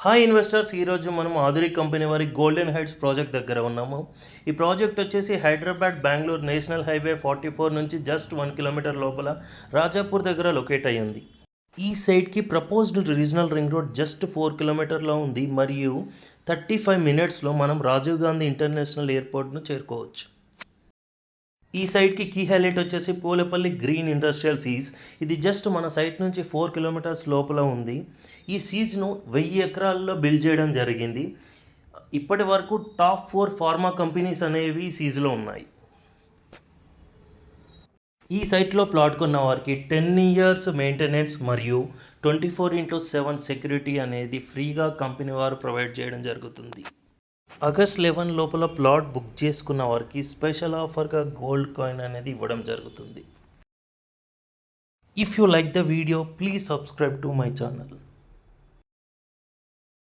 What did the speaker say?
Hi investors, ఈరోజు మనం ఆధురి company వారి గోల్డెన్ హైట్స్ ప్రాజెక్ట్ దగ్గర ఉన్నాము. ఈ ప్రాజెక్ట్ వచ్చేసి హైదరాబాద్ బెంగళూరు నేషనల్ హైవే 44 నుంచి జస్ట్ 1 కిలోమీటర్ లోపల రాజాపూర్ దగ్గర లొకేట్ అయ్యి ఉంది. ఈ సైట్కి proposed regional ring road just 4 కిలోమీటర్లో ఉంది మరియు 35 మినిట్స్లో మనం రాజీవ్ గాంధీ ఇంటర్నేషనల్ ఎయిర్పోర్ట్ను చేరుకోవచ్చు. ఈ సైట్కి కీ హైలైట్ వచ్చేసి పోలేపల్లి గ్రీన్ ఇండస్ట్రియల్ సీజ్. ఇది జస్ట్ మన సైట్ నుంచి 4 కిలోమీటర్స్ లోపల ఉంది. ఈ సీజ్ను 1000 ఎకరాల్లో బిల్డ్ చేయడం జరిగింది. ఇప్పటి వరకు టాప్ 4 ఫార్మా కంపెనీస్ అనేవి ఈ సీజ్లో ఉన్నాయి. ఈ సైట్లో ప్లాట్ కొన్న వారికి 10 ఇయర్స్ మెయింటెనెన్స్ మరియు 24/7 సెక్యూరిటీ అనేది ఫ్రీగా కంపెనీ వారు ప్రొవైడ్ చేయడం జరుగుతుంది. ఆగస్ట్ 11 లోపల ప్లాట్ బుక్ చేసుకున్న వారికి స్పెషల్ ఆఫర్గా గోల్డ్ కాయిన్ అనేది ఇవ్వడం జరుగుతుంది. If you like the video, please subscribe to my channel.